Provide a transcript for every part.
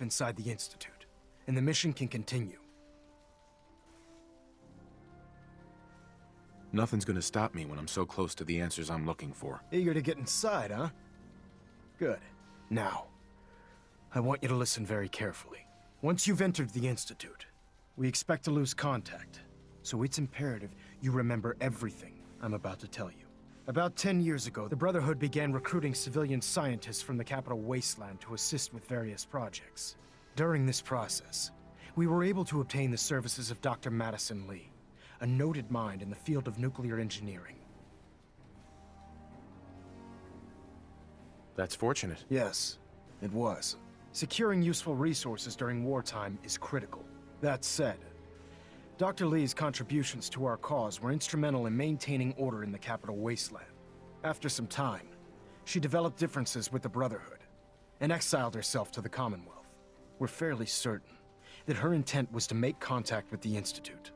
inside the Institute, and the mission can continue. Nothing's gonna stop me when I'm so close to the answers I'm looking for. Eager to get inside, huh? Good. Now, I want you to listen very carefully. Once you've entered the Institute, we expect to lose contact, so it's imperative you remember everything I'm about to tell you. About 10 years ago, the Brotherhood began recruiting civilian scientists from the capital wasteland to assist with various projects. During this process, we were able to obtain the services of Dr. Madison Lee, a noted mind in the field of nuclear engineering. That's fortunate. Yes, it was. Securing useful resources during wartime is critical. That said, Dr. Lee's contributions to our cause were instrumental in maintaining order in the capital wasteland. After some time, she developed differences with the Brotherhood and exiled herself to the Commonwealth. We're fairly certain that her intent was to make contact with the Institute.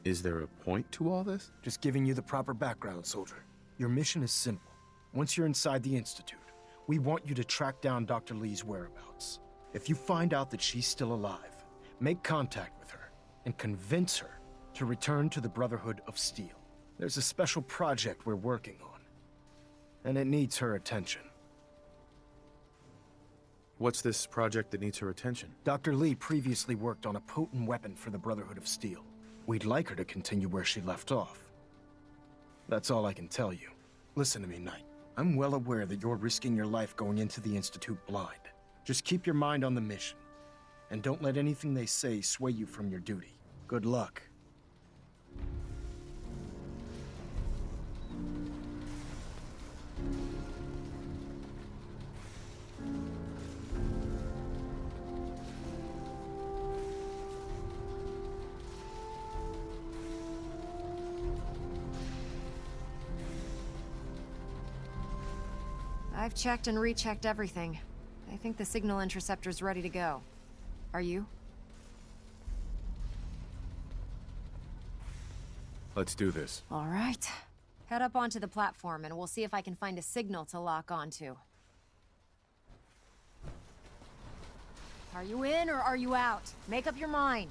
Is there a point to all this? Just giving you the proper background, soldier. Your mission is simple. Once you're inside the Institute, we want you to track down Dr. Lee's whereabouts. If you find out that she's still alive, make contact with her and convince her to return to the Brotherhood of Steel. There's a special project we're working on, and it needs her attention. What's this project that needs her attention? Dr. Lee previously worked on a potent weapon for the Brotherhood of Steel. We'd like her to continue where she left off. That's all I can tell you. Listen to me, Knight. I'm well aware that you're risking your life going into the Institute blind. Just keep your mind on the mission, and don't let anything they say sway you from your duty. Good luck. I've checked and rechecked everything. I think the signal interceptor's ready to go. Are you? Let's do this. All right. Head up onto the platform and we'll see if I can find a signal to lock onto. Are you in or are you out? Make up your mind.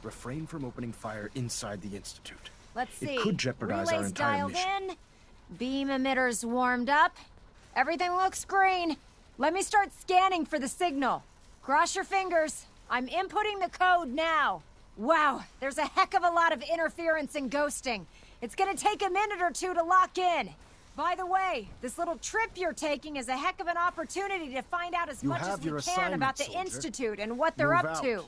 Refrain from opening fire inside the Institute. Let's see. It could jeopardize our Relays entire dialed mission. in. Beam emitters warmed up. Everything looks green. Let me start scanning for the signal. Cross your fingers. I'm inputting the code now. Wow, there's a heck of a lot of interference and ghosting. It's gonna take a minute or two to lock in. By the way, this little trip you're taking is a heck of an opportunity to find out as much as we can about the Institute and what they're up to.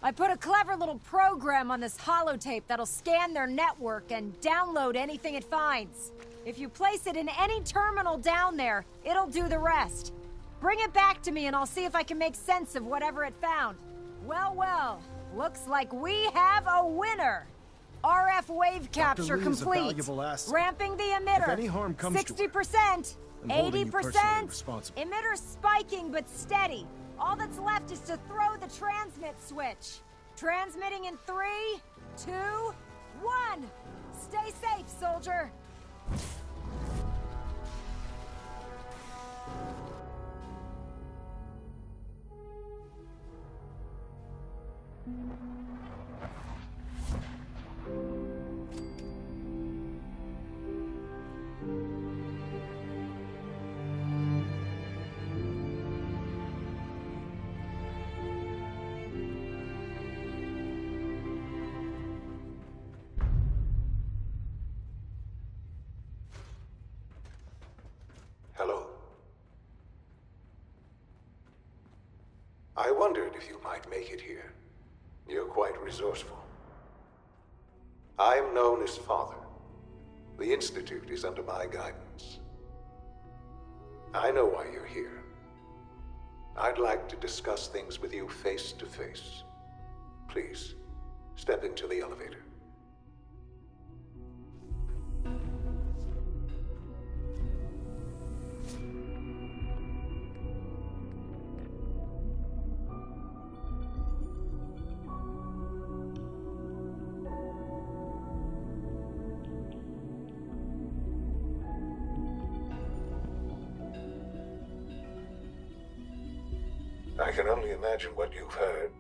I put a clever little program on this holotape that'll scan their network and download anything it finds. If you place it in any terminal down there, it'll do the rest. Bring it back to me and I'll see if I can make sense of whatever it found. Well, well, looks like we have a winner. RF wave capture complete. Ramping the emitter. If any harm comes 60%, 80%. Responsible. Emitter spiking but steady. All that's left is to throw the transmit switch. Transmitting in 3, 2, 1. Stay safe, soldier. Hello. I wondered if you might make it here. You're quite resourceful. I am known as Father. The Institute is under my guidance. I know why you're here. I'd like to discuss things with you face to face. Please, step into the elevator. can only imagine what you've heard,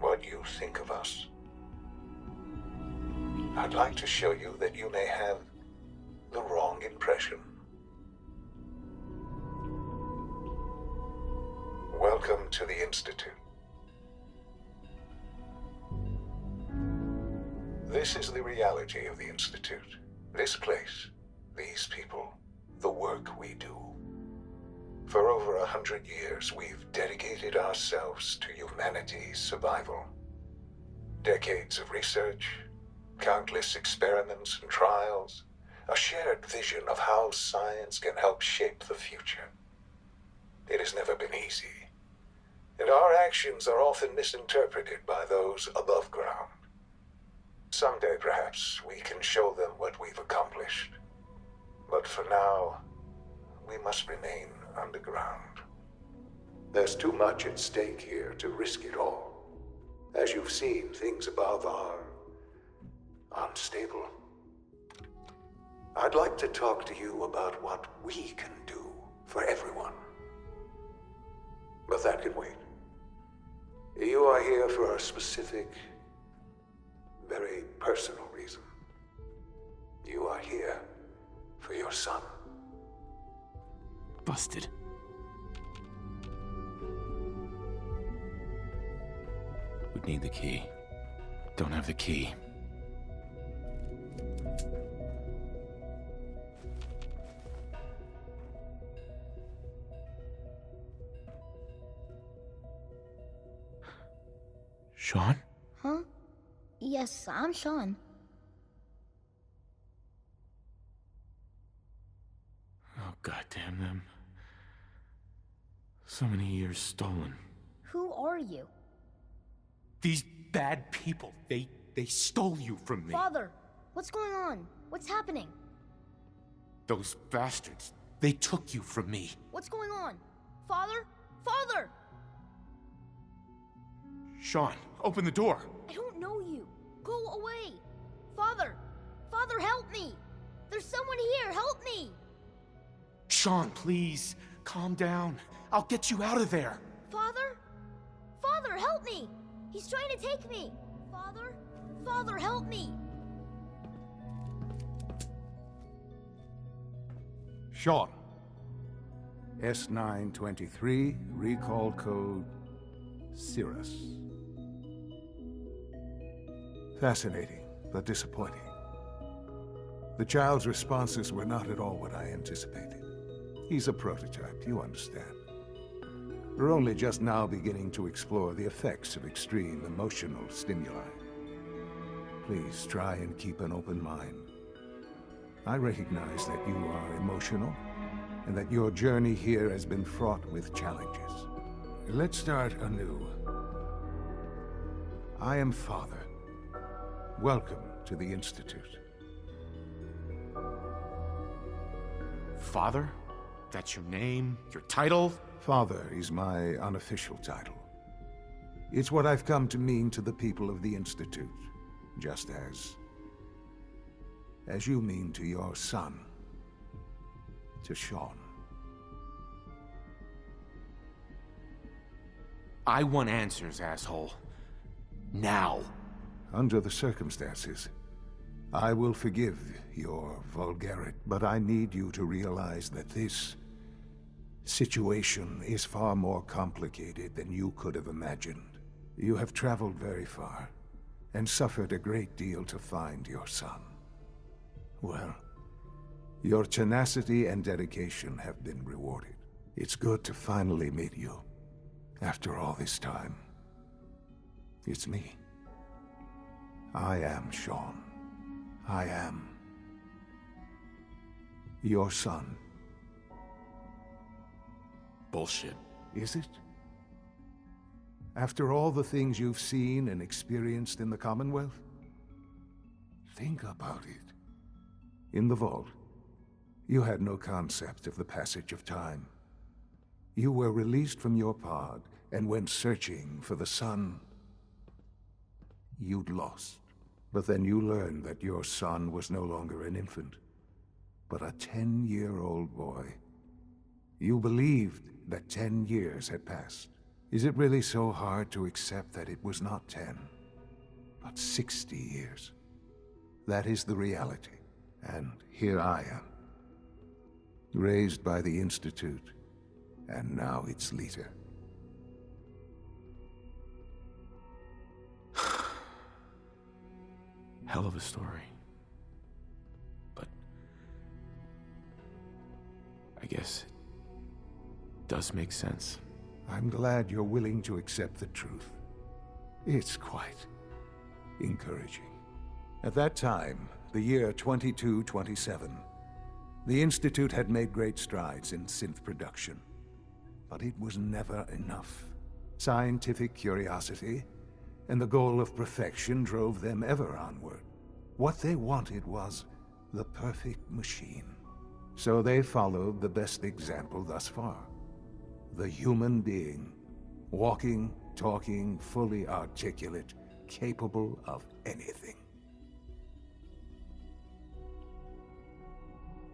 what you think of us. I'd like to show you that you may have the wrong impression. Welcome to the Institute. This is the reality of the Institute. This place, these people, the work we do. For over 100 years, we've dedicated ourselves to humanity's survival. Decades of research, countless experiments and trials, a shared vision of how science can help shape the future. It has never been easy, and our actions are often misinterpreted by those above ground. Someday, perhaps, we can show them what we've accomplished. But for now, we must remain underground. There's too much at stake here to risk it all. As you've seen, things above are unstable. I'd like to talk to you about what we can do for everyone. But that can wait. You are here for a specific, very personal reason. You are here for your son. Busted. Would need the key. Don't have the key. Sean? Huh? Yes, I'm Sean. Oh, goddamn them. So many years stolen. Who are you? These bad people, they stole you from me. Father, what's going on? What's happening? Those bastards, they took you from me. What's going on? Father? Father! Sean, open the door. I don't know you. Go away. Father! Father, help me! There's someone here, help me! Sean, please, calm down. I'll get you out of there. Father? Father, help me! He's trying to take me! Father? Father, help me! Sean. S923, recall code Cirrus. Fascinating, but disappointing. The child's responses were not at all what I anticipated. He's a prototype, you understand. We're only just now beginning to explore the effects of extreme emotional stimuli. Please try and keep an open mind. I recognize that you are emotional, and that your journey here has been fraught with challenges. Let's start anew. I am Father. Welcome to the Institute. Father? That's your name? Your title? Father is my unofficial title. It's what I've come to mean to the people of the Institute, just as you mean to your son, to Sean. I want answers, asshole. Now. Under the circumstances, I will forgive your vulgarity, but I need you to realize that this situation is far more complicated than you could have imagined. You have traveled very far, and suffered a great deal to find your son. Well, your tenacity and dedication have been rewarded. It's good to finally meet you, after all this time. It's me. I am Sean. I am your son. Bullshit. Is it? After all the things you've seen and experienced in the Commonwealth? Think about it. In the vault, you had no concept of the passage of time. You were released from your pod and went searching for the son you'd lost. But then you learned that your son was no longer an infant, but a 10-year-old boy. You believed that 10 years had passed. Is it really so hard to accept that it was not 10, but 60 years? That is the reality, and here I am. Raised by the Institute, and now its leader. Hell of a story. But I guess it does make sense. I'm glad you're willing to accept the truth. It's quite encouraging. At that time, the year 2227, the Institute had made great strides in synth production. But it was never enough. Scientific curiosity and the goal of perfection drove them ever onward. What they wanted was the perfect machine. So they followed the best example thus far. The human being. Walking, talking, fully articulate, capable of anything.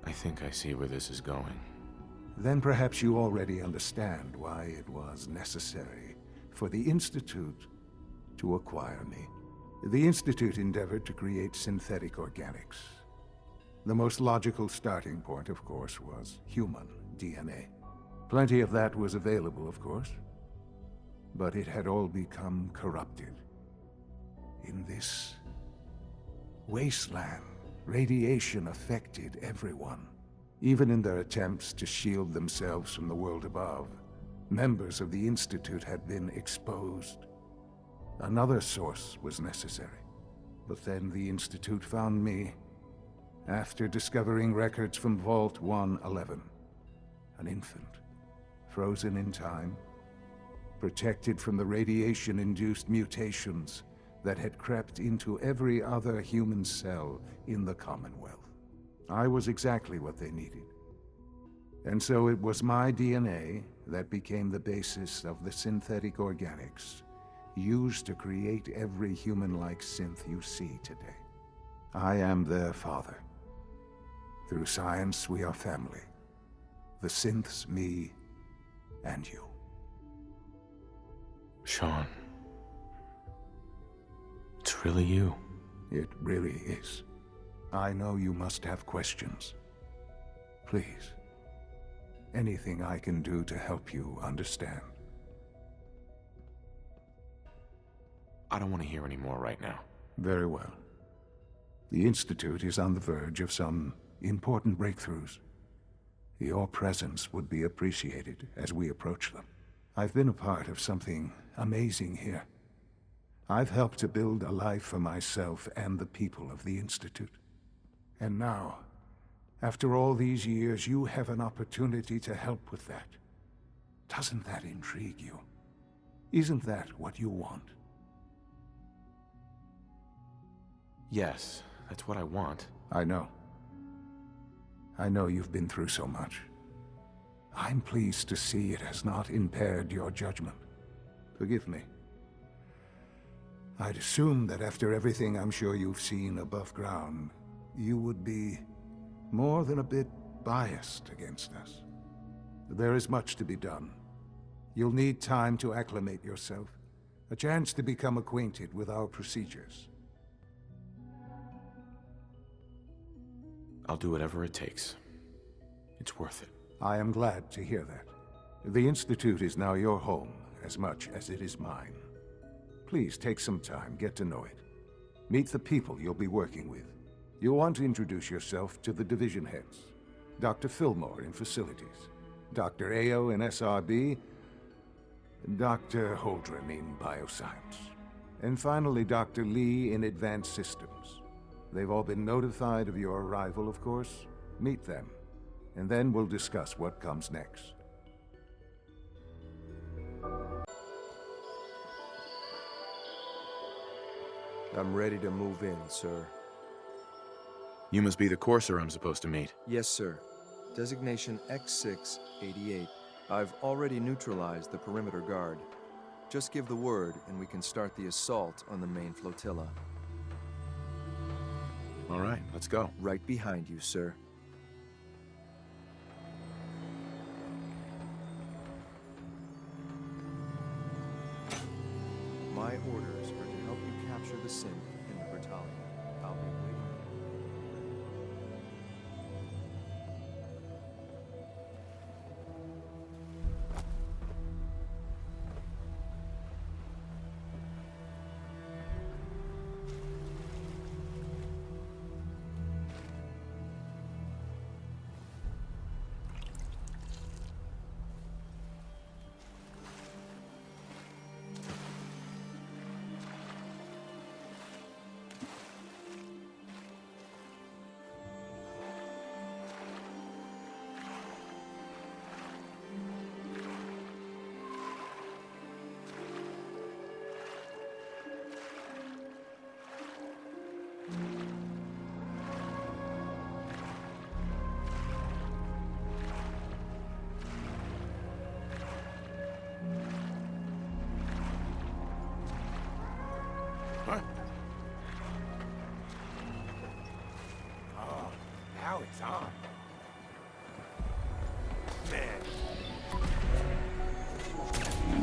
I think I see where this is going. Then perhaps you already understand why it was necessary for the Institute to acquire me. The Institute endeavored to create synthetic organics. The most logical starting point, of course, was human DNA. Plenty of that was available, of course, but it had all become corrupted. In this wasteland, radiation affected everyone. Even in their attempts to shield themselves from the world above, members of the Institute had been exposed. Another source was necessary. But then the Institute found me after discovering records from Vault 111. An infant, frozen in time, protected from the radiation-induced mutations that had crept into every other human cell in the Commonwealth. I was exactly what they needed. And so it was my DNA that became the basis of the synthetic organics used to create every human-like synth you see today. I am their father. Through science, we are family. The synths, me, and you. Sean. It's really you. It really is. I know you must have questions. Please. Anything I can do to help you understand. I don't want to hear any more right now. Very well. The Institute is on the verge of some important breakthroughs. Your presence would be appreciated as we approach them. I've been a part of something amazing here. I've helped to build a life for myself and the people of the Institute. And now, after all these years, you have an opportunity to help with that. Doesn't that intrigue you? Isn't that what you want? Yes, that's what I want. I know. I know you've been through so much. I'm pleased to see it has not impaired your judgment. Forgive me. I'd assume that after everything I'm sure you've seen above ground, you would be more than a bit biased against us. There is much to be done. You'll need time to acclimate yourself, a chance to become acquainted with our procedures. I'll do whatever it takes. It's worth it. I am glad to hear that. The Institute is now your home as much as it is mine. Please take some time, get to know it. Meet the people you'll be working with. You'll want to introduce yourself to the division heads. Dr. Fillmore in Facilities, Dr. Ayo in SRB, Dr. Holdren in Bioscience, and finally Dr. Lee in Advanced Systems. They've all been notified of your arrival, of course. Meet them, and then we'll discuss what comes next. I'm ready to move in, sir. You must be the courser I'm supposed to meet. Yes, sir. Designation X688. I've already neutralized the perimeter guard. Just give the word, and we can start the assault on the main flotilla. All right, let's go. Right behind you, sir. orders are to help you capture the synth in the battalion. I'll be waiting. Oh, now it's on. Man.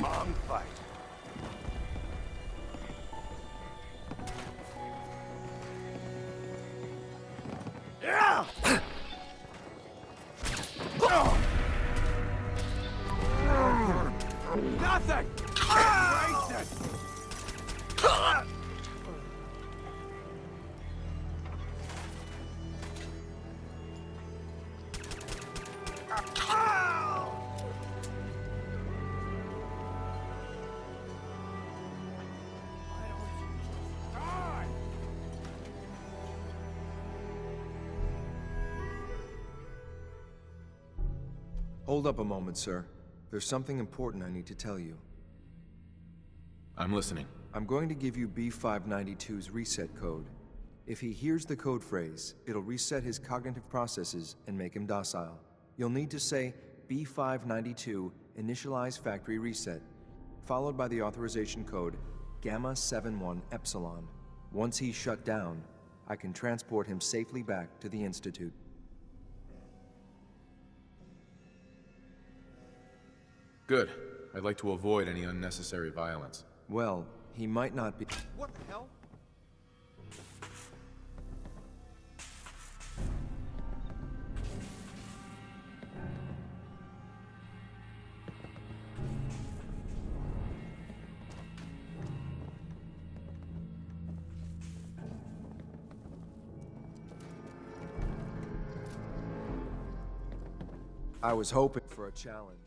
Long fight. Yeah! Nothing! Racist! Hold up a moment, sir. There's something important I need to tell you. I'm listening. I'm going to give you B592's reset code. If he hears the code phrase, it'll reset his cognitive processes and make him docile. You'll need to say B592 initialize factory reset, followed by the authorization code Gamma 71 Epsilon. Once he's shut down, I can transport him safely back to the Institute. Good. I'd like to avoid any unnecessary violence. Well, he might not be— What the hell? I was hoping for a challenge.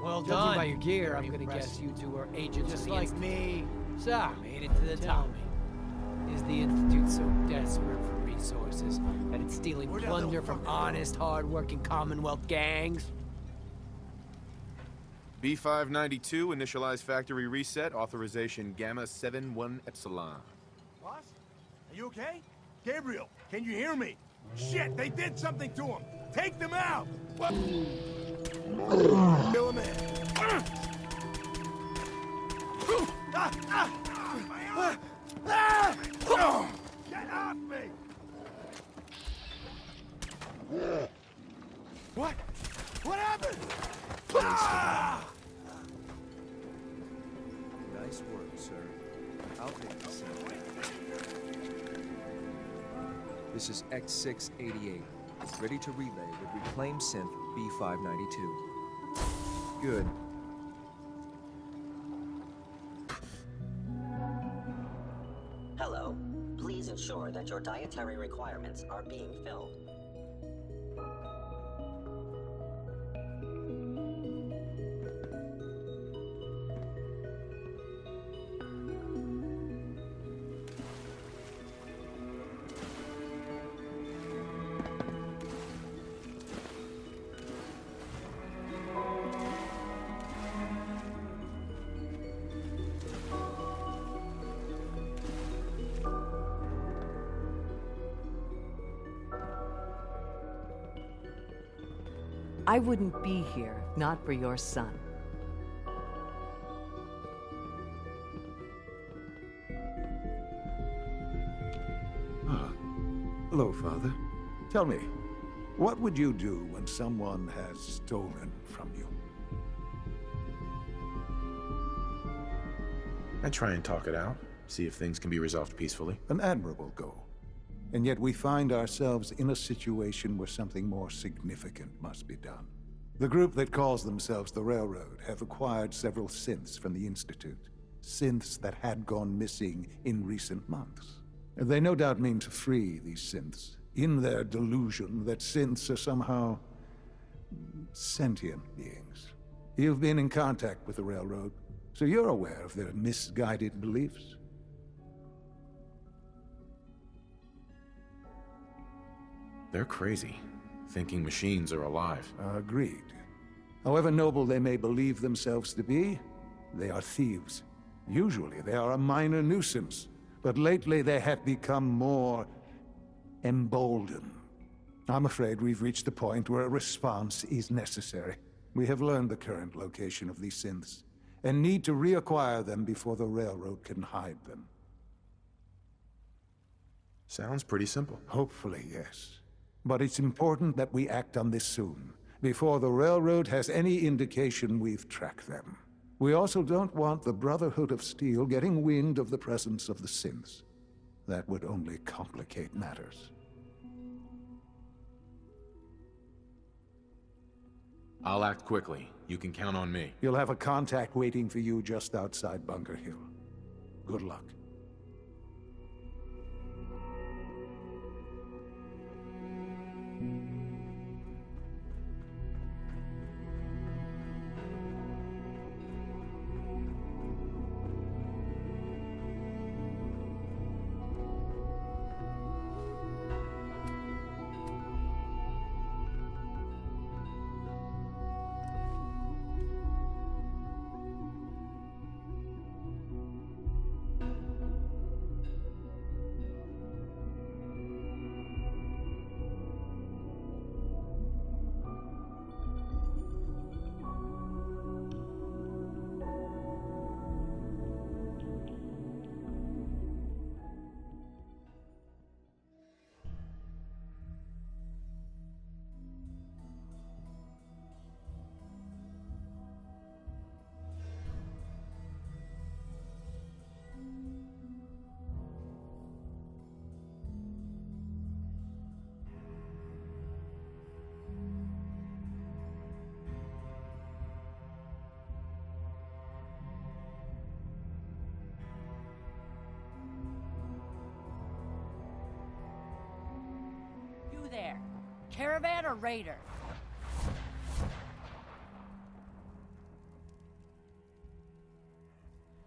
Well done. Judging by your gear, Very I'm gonna impressive. guess you two are agents Just of the like Institute. me. So, Made it to the tell top. me, is the Institute so desperate for resources that it's stealing Where'd that plunder little from fucker go? honest, hard-working Commonwealth gangs? B592 initialize factory reset authorization Gamma 71 Epsilon. Boss? Are you okay? Gabriel, can you hear me? Shit, they did something to him! Take them out! What? Kill him in. My arm! Get off me! What? What happened? Nice work, sir. I'll take this. This is X688, ready to relay with reclaimed synth B592. Good. Hello. Please ensure that your dietary requirements are being filled. I wouldn't be here, not for your son. Ah. Hello, Father. Tell me, What would you do when someone has stolen from you? I try and talk it out, see if things can be resolved peacefully. An admirable goal. And yet we find ourselves in a situation where something more significant must be done. The group that calls themselves the Railroad have acquired several synths from the Institute. Synths that had gone missing in recent months. They no doubt mean to free these synths, in their delusion that synths are somehow sentient beings. You've been in contact with the Railroad, so you're aware of their misguided beliefs. They're crazy, thinking machines are alive. Agreed. However noble they may believe themselves to be, they are thieves. Usually they are a minor nuisance, but lately they have become more emboldened. I'm afraid we've reached a point where a response is necessary. We have learned the current location of these synths, and need to reacquire them before the Railroad can hide them. Sounds pretty simple. Hopefully, yes. But it's important that we act on this soon, before the Railroad has any indication we've tracked them. We also don't want the Brotherhood of Steel getting wind of the presence of the synths. That would only complicate matters. I'll act quickly. You can count on me. You'll have a contact waiting for you just outside Bunker Hill. Good luck. There. Caravan or raider?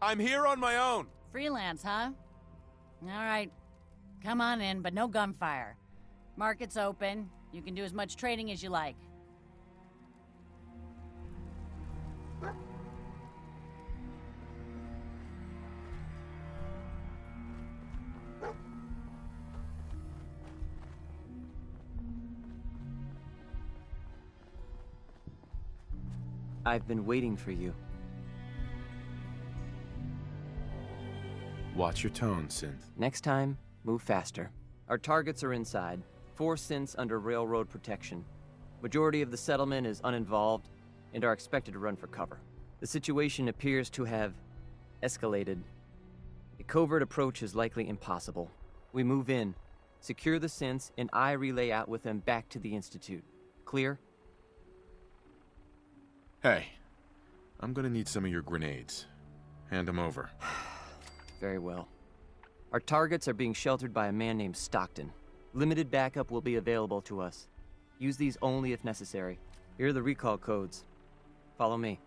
I'm here on my own. Freelance, huh? All right. Come on in, but no gunfire. Market's open. You can do as much trading as you like. I've been waiting for you. Watch your tone, Synth. Next time, move faster. Our targets are inside. 4 synths under railroad protection. Majority of the settlement is uninvolved and are expected to run for cover. The situation appears to have escalated. A covert approach is likely impossible. We move in, secure the synths, and I relay out with them back to the Institute. Clear? Hey, I'm gonna need some of your grenades. Hand them over. Very well. Our targets are being sheltered by a man named Stockton. Limited backup will be available to us. Use these only if necessary. Here are the recall codes. Follow me.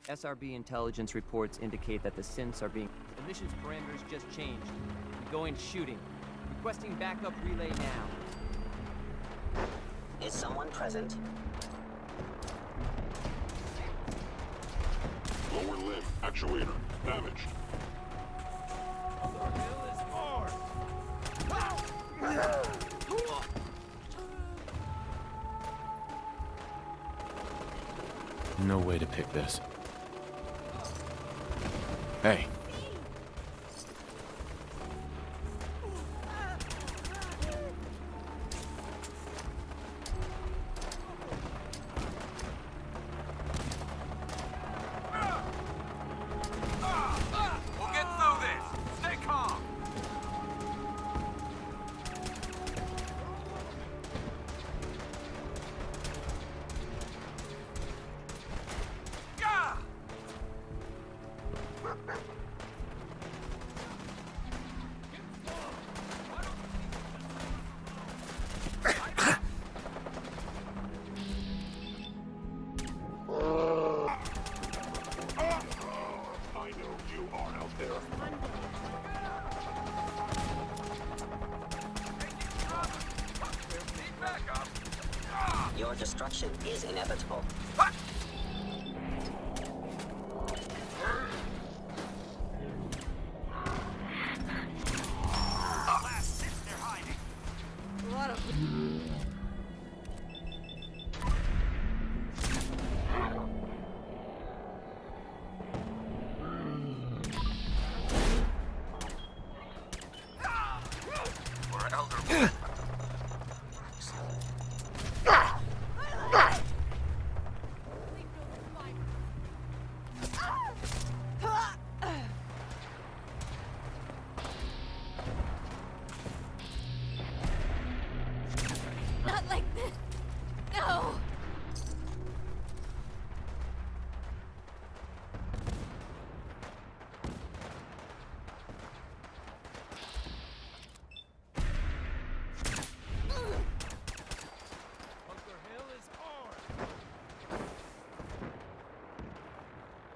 SRB intelligence reports indicate that the synths are being... The mission's parameters just changed. We go in shooting. Requesting backup relay now. Is someone present? Lower limb actuator damaged. No way to pick this. Hey. I know you are out there. Your destruction is inevitable. Not like this. No.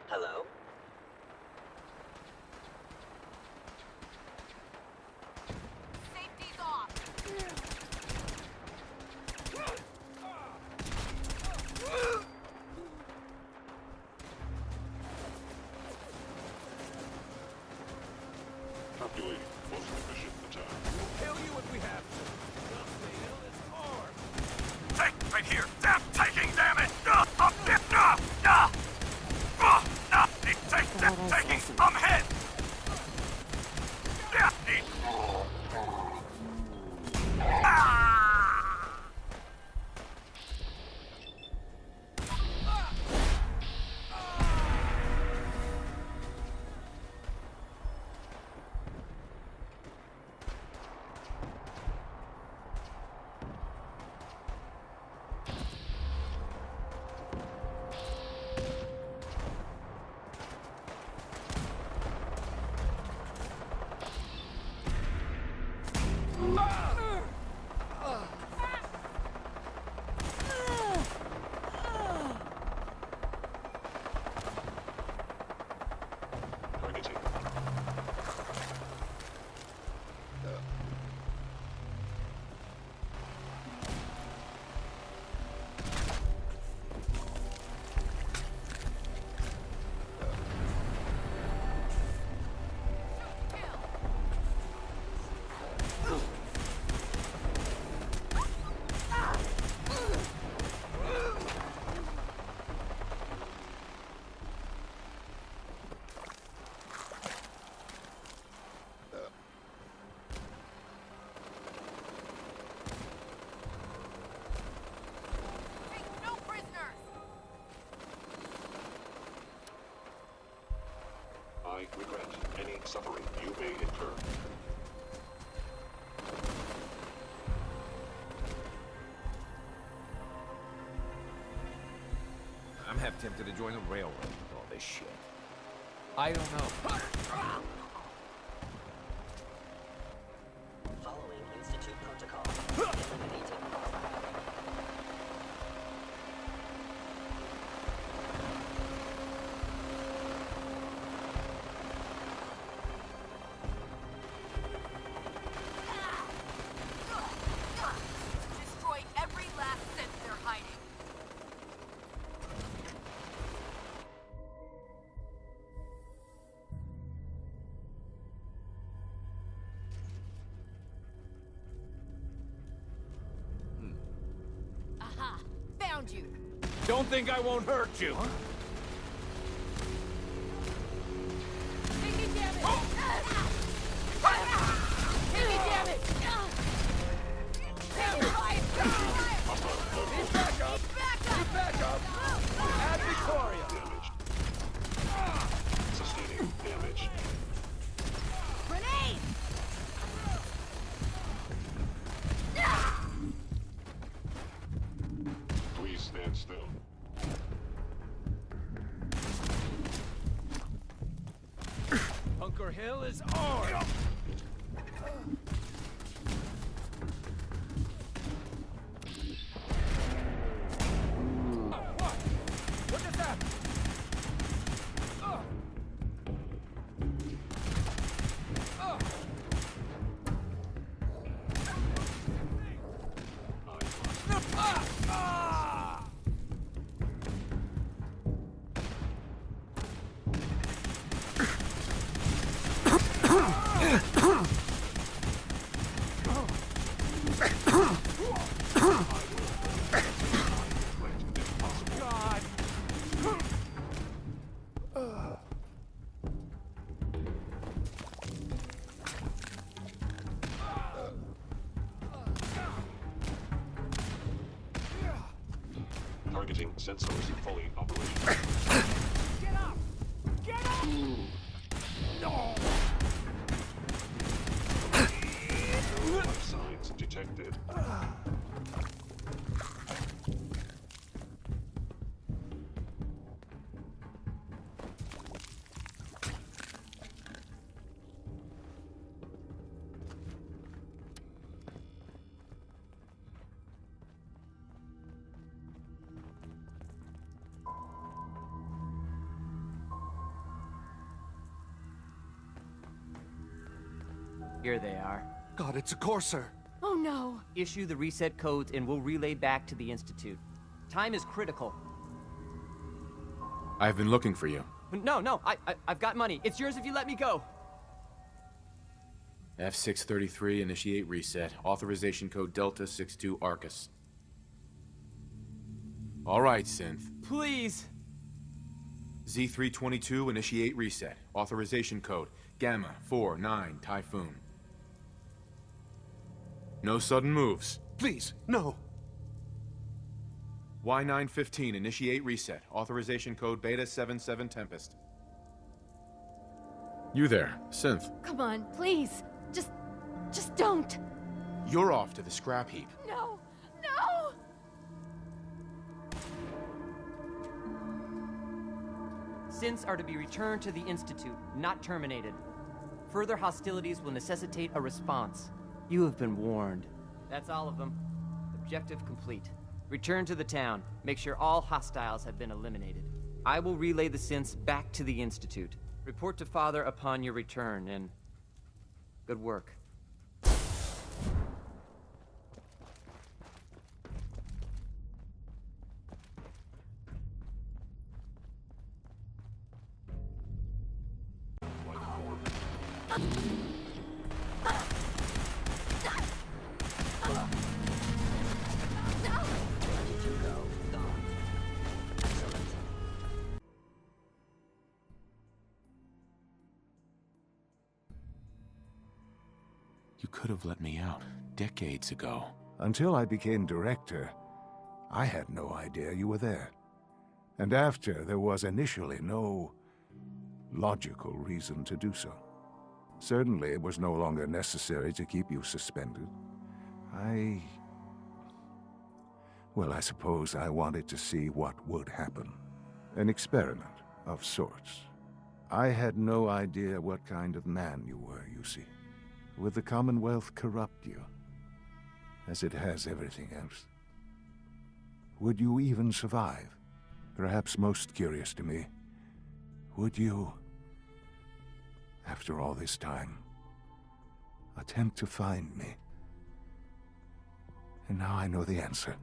Hello? Safety's off. Calculating. Most efficient attack. Kill you if we have to. Take right here. Damn, taking damage. Taking. I'm hit. I regret any suffering you may incur. I'm half tempted to join the railroad with all this shit. I don't know. Following Institute protocol. Eliminating. Destroy every last synth they're hiding. Aha! Found you! Don't think I won't hurt you. Taking damage! Taking damage! Need backup! Need backup! Add Victoria! Damaged. Sustaining damage. Grenade! Please stand still. Bunker Hill is ours! What just happened? Targeting sensors fully operational. Get up! Get up! No! Life signs detected. Here they are. God, it's a Courser! Oh no! Issue the reset codes and we'll relay back to the Institute. Time is critical. I've been looking for you. No, I've got money. It's yours if you let me go. F633, initiate reset. Authorization code Delta 62 Arcus. All right, Synth. Please! Z322, initiate reset. Authorization code Gamma 49 Typhoon. No sudden moves. Please, no! Y915, initiate reset. Authorization code Beta 77 Tempest. You there, Synth. Come on, please. Just don't. You're off to the scrap heap. No! No! Synths are to be returned to the Institute, not terminated. Further hostilities will necessitate a response. You have been warned. That's all of them. Objective complete. Return to the town. Make sure all hostiles have been eliminated. I will relay the synths back to the Institute. Report to Father upon your return, and good work. You could have let me out decades ago. Until I became director, I had no idea you were there. And after, there was initially no logical reason to do so. Certainly, it was no longer necessary to keep you suspended. Well, I suppose I wanted to see what would happen. An experiment of sorts. I had no idea what kind of man you were, you see. Would the Commonwealth corrupt you, as it has everything else? Would you even survive? Perhaps most curious to me, would you, after all this time, attempt to find me? And now I know the answer.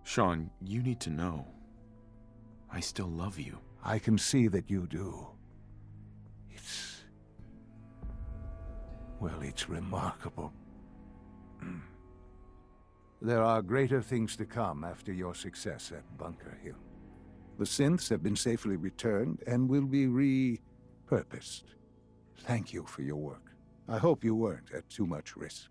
Sean, you need to know. I still love you. I can see that you do. Well, it's remarkable. There are greater things to come after your success at Bunker Hill. The synths have been safely returned and will be repurposed. Thank you for your work. I hope you weren't at too much risk.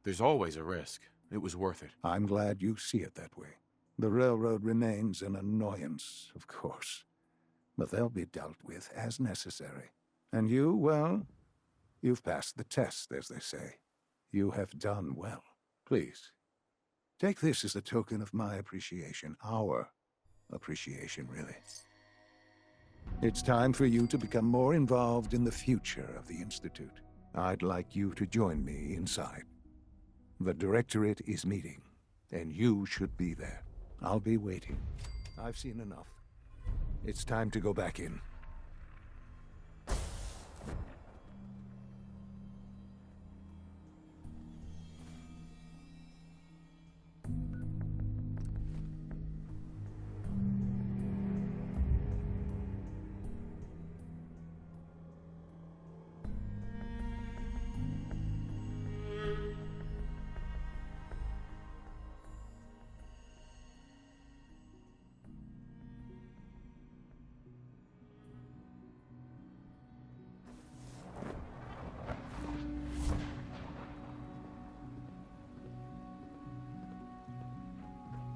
There's always a risk. It was worth it. I'm glad you see it that way. The railroad remains an annoyance, of course. But they'll be dealt with as necessary. And you, well, you've passed the test, as they say. You have done well. Please, take this as a token of my appreciation. Our appreciation, really. It's time for you to become more involved in the future of the Institute. I'd like you to join me inside. The Directorate is meeting, and you should be there. I'll be waiting. I've seen enough. It's time to go back in.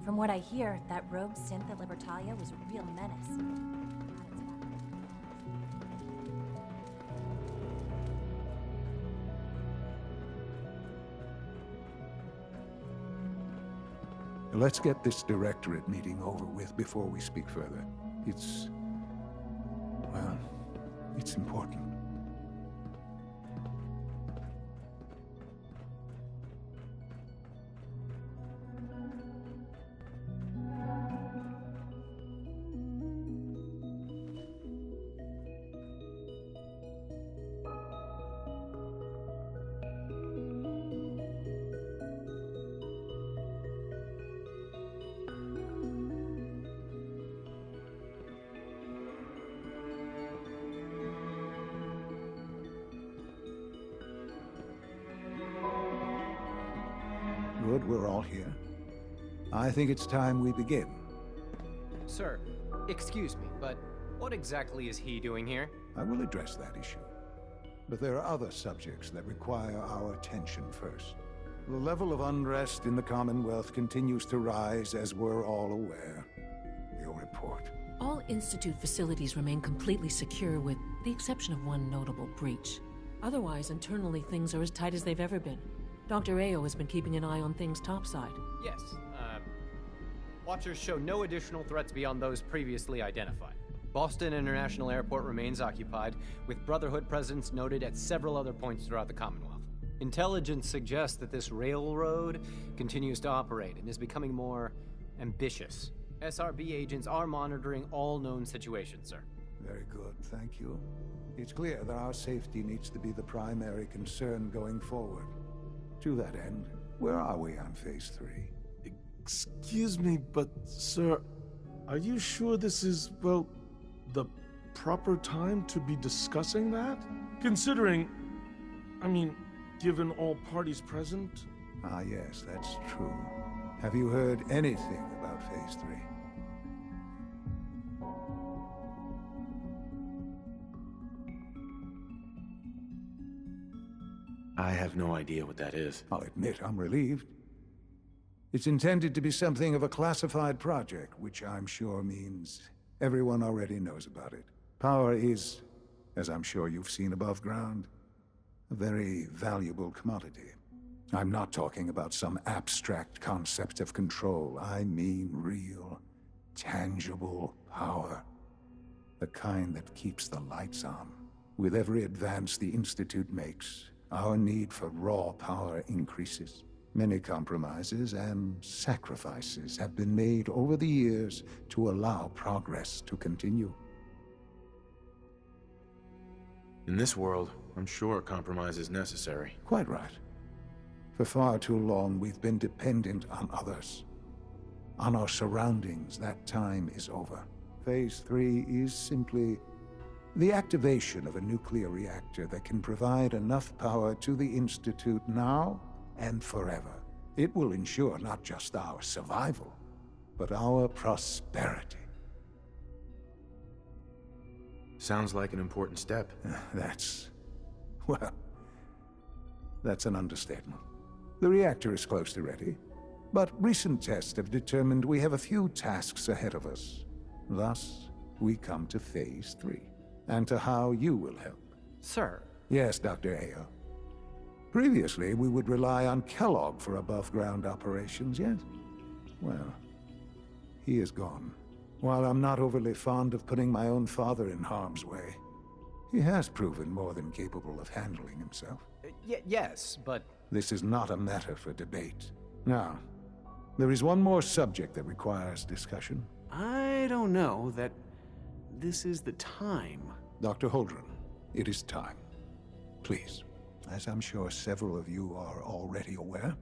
From what I hear, that rogue synth at Libertalia was a real menace. Let's get this Directorate meeting over with before we speak further. It's important. Good, we're all here. I think it's time we begin. Sir, excuse me, but what exactly is he doing here? I will address that issue. But there are other subjects that require our attention first. The level of unrest in the Commonwealth continues to rise, as we're all aware. Your report. All Institute facilities remain completely secure with the exception of one notable breach. Otherwise, internally, things are as tight as they've ever been. Dr. Ayo has been keeping an eye on things topside. Yes, Watchers show no additional threats beyond those previously identified. Boston International Airport remains occupied, with Brotherhood presence noted at several other points throughout the Commonwealth. Intelligence suggests that this railroad continues to operate and is becoming more ambitious. SRB agents are monitoring all known situations, sir. Very good, thank you. It's clear that our safety needs to be the primary concern going forward. To that end, where are we on Phase 3? Excuse me, but sir, are you sure this is, well, the proper time to be discussing that? Considering, given all parties present? Ah, yes, that's true. Have you heard anything about Phase 3? I have no idea what that is. I'll admit I'm relieved. It's intended to be something of a classified project, which I'm sure means everyone already knows about it. Power is, as I'm sure you've seen above ground, a very valuable commodity. I'm not talking about some abstract concept of control. I mean real, tangible power. The kind that keeps the lights on. With every advance the Institute makes, our need for raw power increases. Many compromises and sacrifices have been made over the years to allow progress to continue. In this world, I'm sure compromise is necessary. Quite right. For far too long, we've been dependent on others. On our surroundings. That time is over. Phase 3 is simply the activation of a nuclear reactor that can provide enough power to the Institute now and forever. It will ensure not just our survival, but our prosperity. Sounds like an important step. That's an understatement. The reactor is close to ready, but recent tests have determined we have a few tasks ahead of us. Thus, we come to Phase 3, and to how you will help. Sir. Yes, Dr. Ayo. Previously, we would rely on Kellogg for above-ground operations, yes? Well, he is gone. While I'm not overly fond of putting my own father in harm's way, he has proven more than capable of handling himself. Yes, but... This is not a matter for debate. Now, there is one more subject that requires discussion. I don't know that this is the time. Dr. Holdren, it is time. Please, as I'm sure several of you are already aware,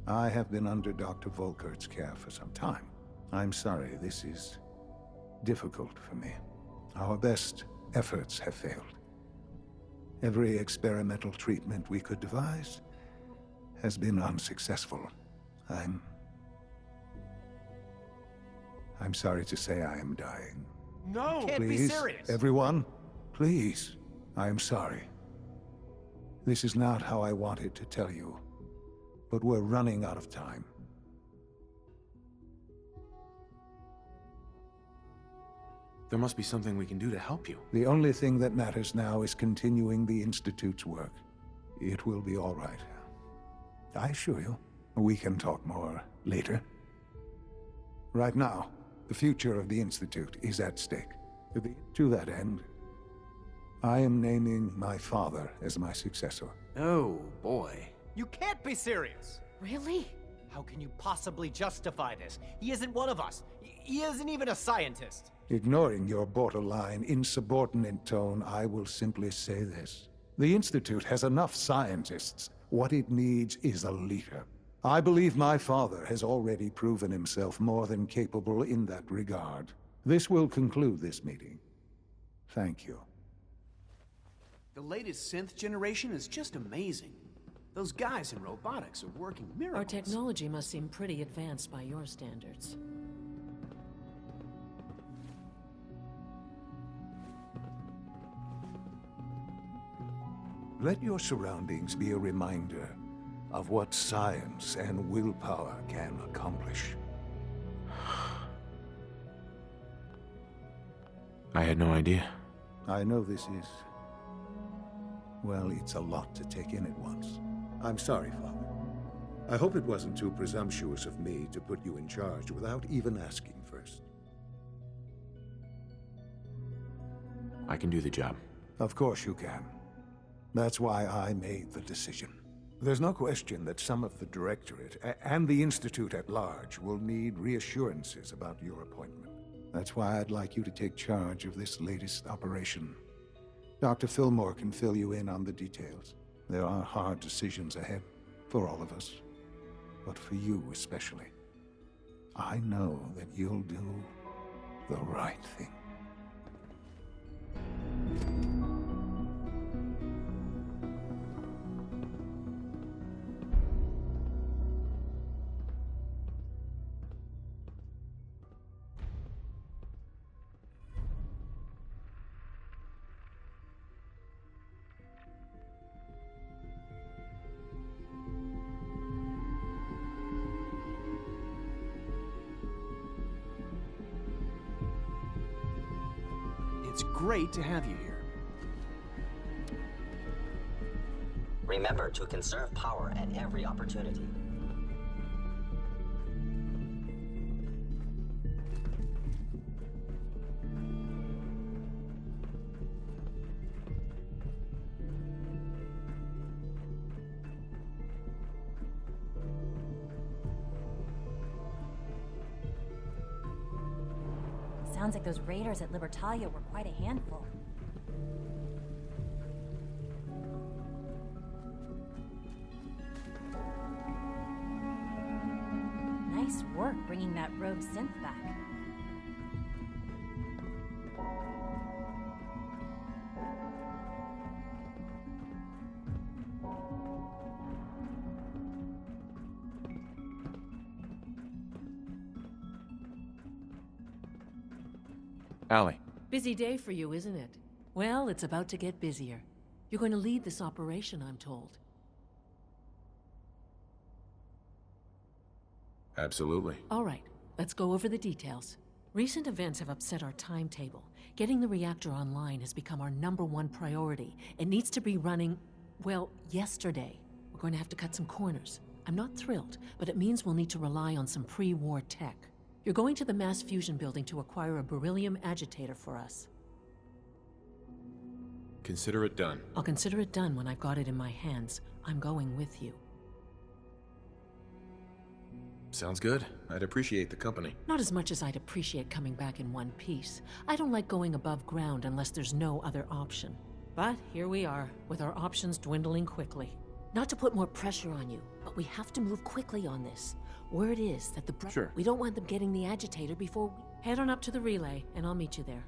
I have been under Dr. Volkert's care for some time. I'm sorry, this is difficult for me. Our best efforts have failed. Every experimental treatment we could devise has been unsuccessful. I'm sorry to say I am dying. No! Please, Can't be serious! Everyone, please. I am sorry. This is not how I wanted to tell you, but we're running out of time. There must be something we can do to help you. The only thing that matters now is continuing the Institute's work. It will be all right. I assure you. We can talk more later. Right now, the future of the Institute is at stake. To that end, I am naming my father as my successor. Oh, boy. You can't be serious! Really? How can you possibly justify this? He isn't one of us. He isn't even a scientist. Ignoring your borderline, insubordinate tone, I will simply say this. The Institute has enough scientists. What it needs is a leader. I believe my father has already proven himself more than capable in that regard. This will conclude this meeting. Thank you. The latest synth generation is just amazing. Those guys in robotics are working miracles. Our technology must seem pretty advanced by your standards. Let your surroundings be a reminder of what science and willpower can accomplish. I had no idea. I know this is... well, it's a lot to take in at once. I'm sorry, Father. I hope it wasn't too presumptuous of me to put you in charge without even asking first. I can do the job. Of course you can. That's why I made the decision. There's no question that some of the Directorate and the Institute at large will need reassurances about your appointment. That's why I'd like you to take charge of this latest operation. Dr. Fillmore can fill you in on the details. There are hard decisions ahead for all of us, but for you especially. I know that you'll do the right thing. It's great to have you here. Remember to conserve power at every opportunity. Sounds like those raiders at Libertalia were quite a handful. Nice work bringing that rogue synth back. Allie. Busy day for you, isn't it? Well, it's about to get busier. You're going to lead this operation, I'm told. Absolutely. All right, let's go over the details. Recent events have upset our timetable. Getting the reactor online has become our #1 priority. It needs to be running, well, yesterday. We're going to have to cut some corners. I'm not thrilled, but it means we'll need to rely on some pre-war tech. You're going to the mass fusion building to acquire a beryllium agitator for us. Consider it done. I'll consider it done when I've got it in my hands. I'm going with you. Sounds good. I'd appreciate the company. Not as much as I'd appreciate coming back in one piece. I don't like going above ground unless there's no other option. But here we are, with our options dwindling quickly. Not to put more pressure on you, but we have to move quickly on this. Word is that Sure. we don't want them getting the agitator before we... Head on up to the relay, and I'll meet you there.